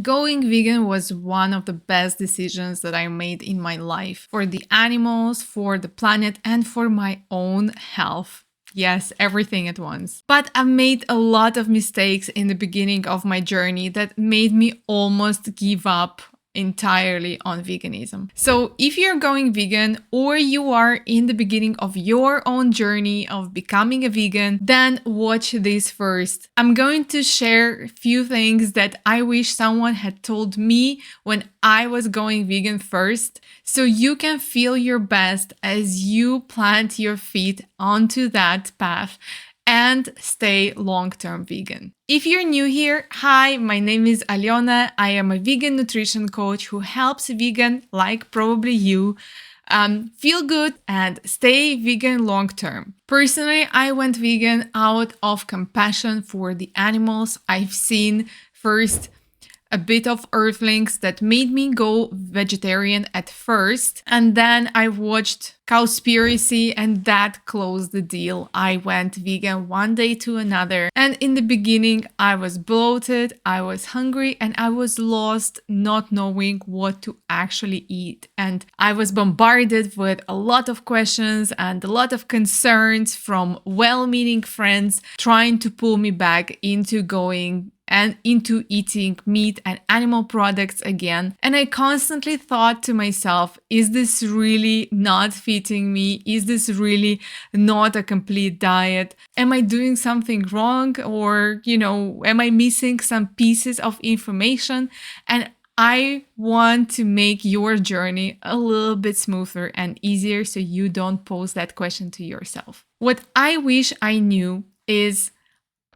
Going vegan was one of the best decisions that I made in my life for the animals, for the planet, and for my own health. Yes, everything at once. But I made a lot of mistakes in the beginning of my journey that made me almost give up entirely on veganism. So if you're going vegan or you are in the beginning of your own journey of becoming a vegan, then watch this first. I'm going to share a few things that I wish someone had told me when I was going vegan first, so you can feel your best as you plant your feet onto that path and stay long-term vegan. If you're new here, hi, my name is Aliona. I am a vegan nutrition coach who helps vegan, like probably you, feel good and stay vegan long-term. Personally, I went vegan out of compassion for the animals. I've seen first a bit of earthlings that made me go vegetarian at first. And then I watched Cowspiracy and that closed the deal. I went vegan one day to another. And in the beginning, I was bloated, I was hungry, and I was lost not knowing what to actually eat. And I was bombarded with a lot of questions and a lot of concerns from well-meaning friends trying to pull me back into going and into eating meat and animal products again. And I constantly thought to myself, is this really not fitting me? Is this really not a complete diet? Am I doing something wrong? Or, am I missing some pieces of information? And I want to make your journey a little bit smoother and easier so you don't pose that question to yourself. What I wish I knew is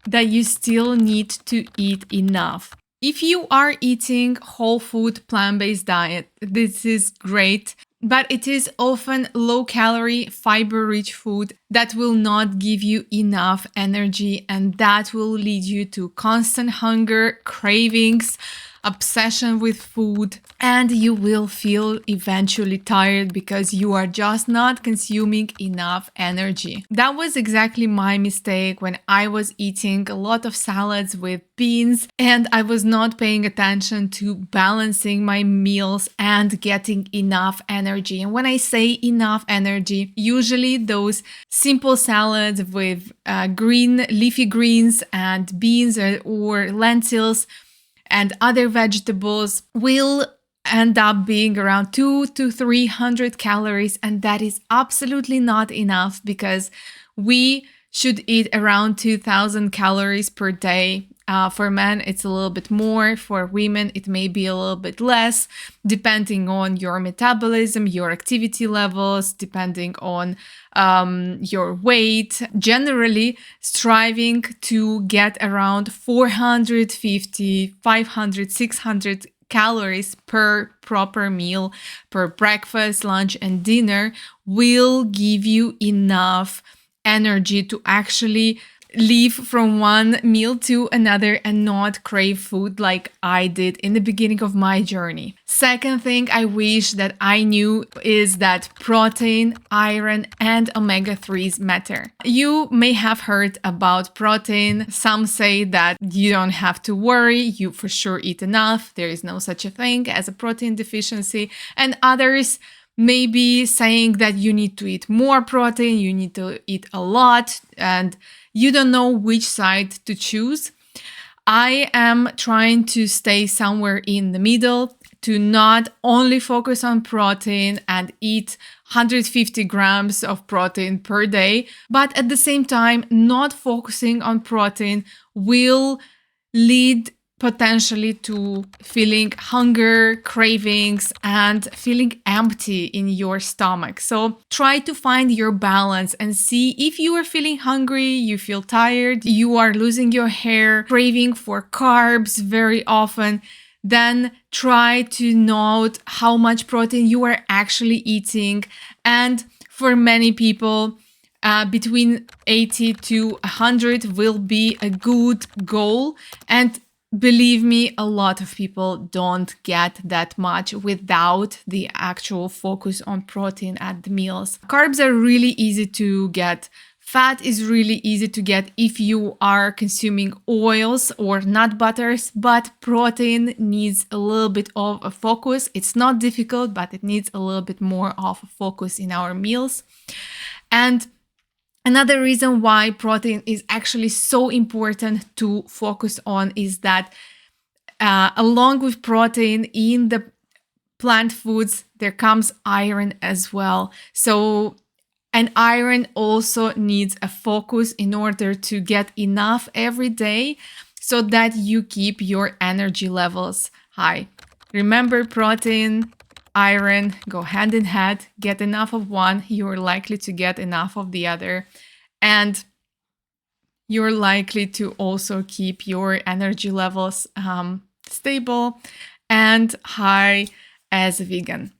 that you still need to eat enough. If you are eating whole food plant-based diet, this is great, but it is often low calorie, fiber rich food that will not give you enough energy, and that will lead you to constant hunger, cravings, obsession with food, and you will feel eventually tired because you are just not consuming enough energy. That was exactly my mistake when I was eating a lot of salads with beans and I was not paying attention to balancing my meals and getting enough energy. And when I say enough energy, usually those simple salads with green leafy greens and beans or lentils and other vegetables will end up being around 200 to 300 calories, and that is absolutely not enough because we should eat around 2000 calories per day. For men, it's a little bit more. For women, it may be a little bit less, depending on your metabolism, your activity levels, depending on your weight. Generally, striving to get around 450, 500, 600 calories per proper meal, per breakfast, lunch, and dinner will give you enough energy to actually leave from one meal to another and not crave food like I did in the beginning of my journey. Second thing I wish that I knew is that protein, iron, and omega-3s matter. You may have heard about protein. Some say that you don't have to worry, you for sure eat enough, there is no such a thing as a protein deficiency, and others may be saying that you need to eat more protein, you need to eat a lot, and you don't know which side to choose. I am trying to stay somewhere in the middle, to not only focus on protein and eat 150 grams of protein per day, but at the same time, not focusing on protein will lead potentially to feeling hunger, cravings, and feeling empty in your stomach. So try to find your balance and see if you are feeling hungry, you feel tired, you are losing your hair, craving for carbs very often, then try to note how much protein you are actually eating. And for many people, between 80 to 100 will be a good goal. And believe me, a lot of people don't get that much without the actual focus on protein at the meals. Carbs are really easy to get Fat is really easy to get if you are consuming oils or nut butters, but protein needs a little bit of a focus. It's not difficult, but it needs a little bit more of a focus in our meals. And another reason why protein is actually so important to focus on is that along with protein in the plant foods, there comes iron as well. And iron also needs a focus in order to get enough every day so that you keep your energy levels high. Remember, protein, iron go hand in hand. Get enough of one, you're likely to get enough of the other. And you're likely to also keep your energy levels stable and high as a vegan.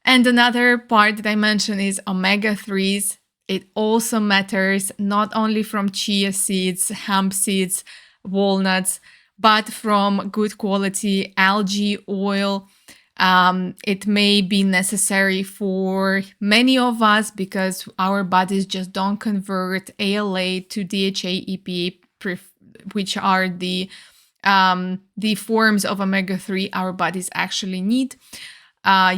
And another part that I mentioned is omega-3s. It also matters not only from chia seeds, hemp seeds, walnuts, but from good quality algae oil. It may be necessary for many of us because our bodies just don't convert ALA to DHA, EPA, which are the forms of omega-3 our bodies actually need.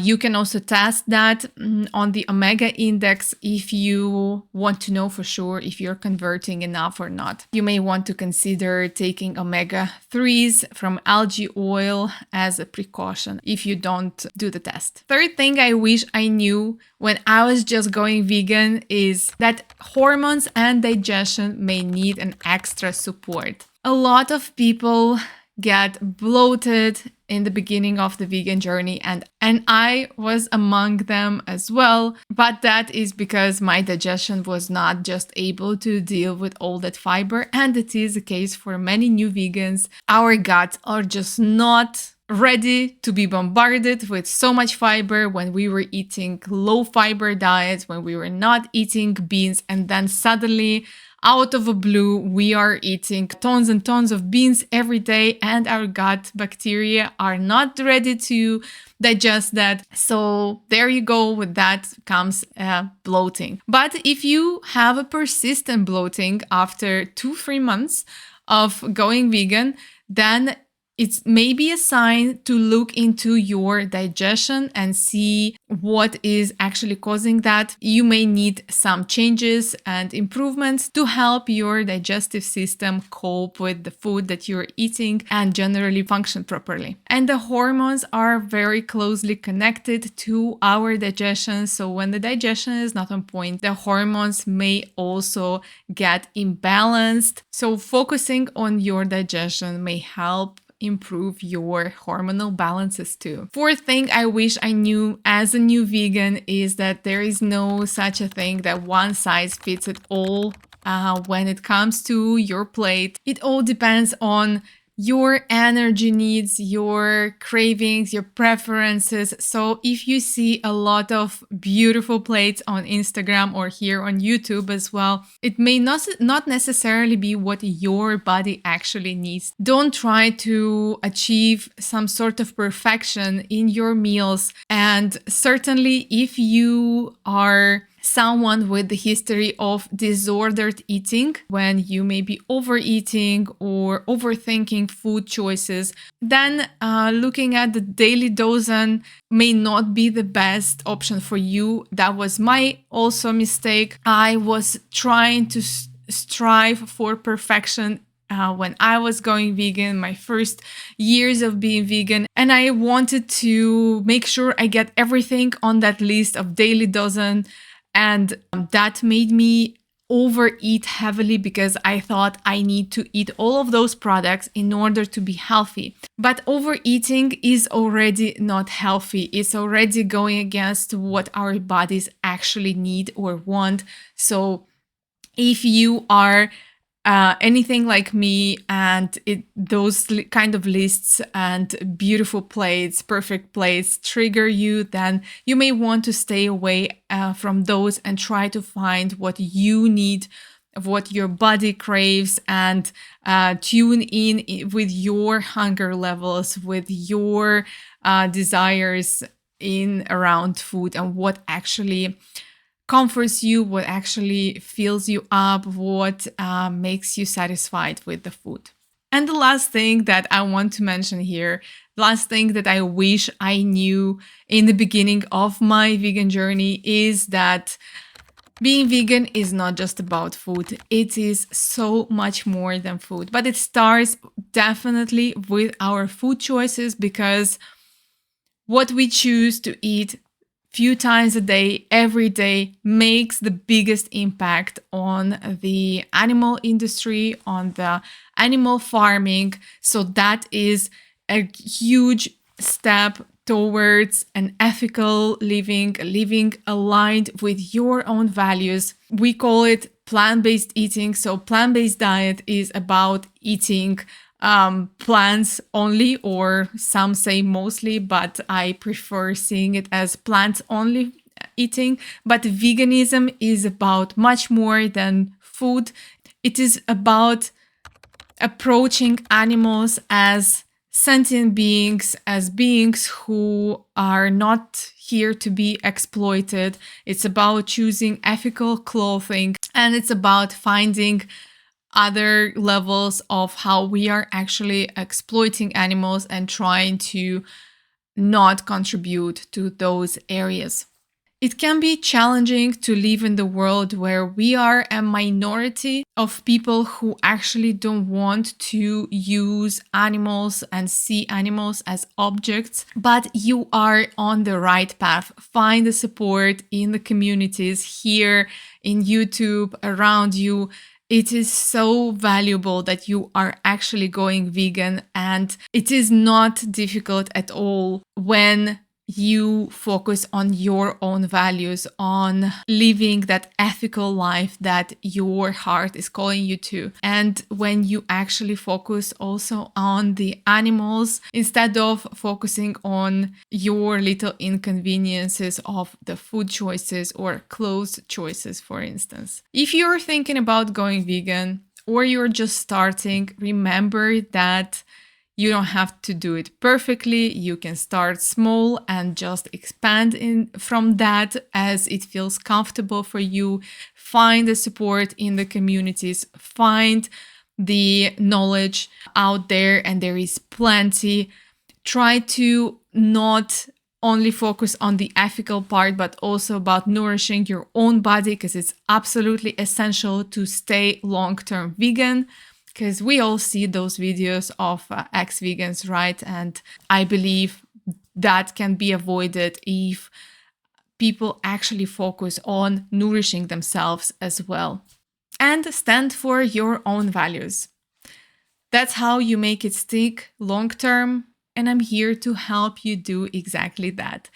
You can also test that on the omega index if you want to know for sure if you're converting enough or not. You may want to consider taking omega-3s from algae oil as a precaution if you don't do the test. Third thing I wish I knew when I was just going vegan is that hormones and digestion may need an extra support. A lot of people get bloated in the beginning of the vegan journey, and I was among them as well, but that is because my digestion was not just able to deal with all that fiber, and it is the case for many new vegans. Our guts are just not ready to be bombarded with so much fiber when we were eating low fiber diets, when we were not eating beans, and then suddenly out of the blue, we are eating tons and tons of beans every day, and our gut bacteria are not ready to digest that. So there you go, with that comes bloating. But if you have a persistent bloating after 2-3 months of going vegan, then it's maybe a sign to look into your digestion and see what is actually causing that. You may need some changes and improvements to help your digestive system cope with the food that you're eating and generally function properly. And the hormones are very closely connected to our digestion. So when the digestion is not on point, the hormones may also get imbalanced. So focusing on your digestion may help improve your hormonal balances too. Fourth thing I wish I knew as a new vegan is that there is no such a thing that one size fits it all when it comes to your plate. It all depends on your energy needs, your cravings, your preferences. So if you see a lot of beautiful plates on Instagram or here on YouTube as well, it may not necessarily be what your body actually needs. Don't try to achieve some sort of perfection in your meals. And certainly if you are someone with the history of disordered eating, when you may be overeating or overthinking food choices, then looking at the daily dozen may not be the best option for you. That was my also mistake. I was trying to strive for perfection when I was going vegan, my first years of being vegan, and I wanted to make sure I get everything on that list of daily dozen. And that made me overeat heavily because I thought I need to eat all of those products in order to be healthy. But overeating is already not healthy. It's already going against what our bodies actually need or want. So if you are anything like me and those kind of lists and beautiful plates, perfect plates trigger you, then you may want to stay away from those and try to find what you need, what your body craves, and tune in with your hunger levels, with your desires in around food and what actually comforts you, what actually fills you up, what makes you satisfied with the food. And the last thing that I want to mention here, last thing that I wish I knew in the beginning of my vegan journey, is that being vegan is not just about food. It is so much more than food. But it starts definitely with our food choices, because what we choose to eat few times a day, every day, makes the biggest impact on the animal industry, on the animal farming. So that is a huge step towards an ethical living aligned with your own values. We call it plant-based eating. So plant-based diet is about eating plants only, or some say mostly, but I prefer seeing it as plants only eating. But veganism is about much more than food. It is about approaching animals as sentient beings, as beings who are not here to be exploited. It's about choosing ethical clothing, and it's about finding other levels of how we are actually exploiting animals and trying to not contribute to those areas. It can be challenging to live in the world where we are a minority of people who actually don't want to use animals and see animals as objects, but you are on the right path. Find the support in the communities here, in YouTube, around you. It is so valuable that you are actually going vegan, and it is not difficult at all when you focus on your own values, on living that ethical life that your heart is calling you to. And when you actually focus also on the animals, instead of focusing on your little inconveniences of the food choices or clothes choices, for instance. If you're thinking about going vegan or you're just starting, remember that you don't have to do it perfectly. You can start small and just expand from that as it feels comfortable for you. Find the support in the communities. Find the knowledge out there, and there is plenty. Try to not only focus on the ethical part, but also about nourishing your own body, because it's absolutely essential to stay long-term vegan. Because we all see those videos of ex-vegans, right? And I believe that can be avoided if people actually focus on nourishing themselves as well. And stand for your own values. That's how you make it stick long term. And I'm here to help you do exactly that.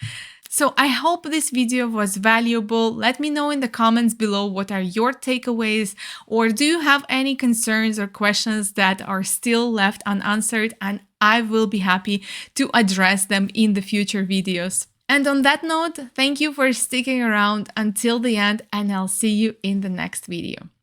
So I hope this video was valuable. Let me know in the comments below what are your takeaways, or do you have any concerns or questions that are still left unanswered, and I will be happy to address them in the future videos. And on that note, thank you for sticking around until the end, and I'll see you in the next video.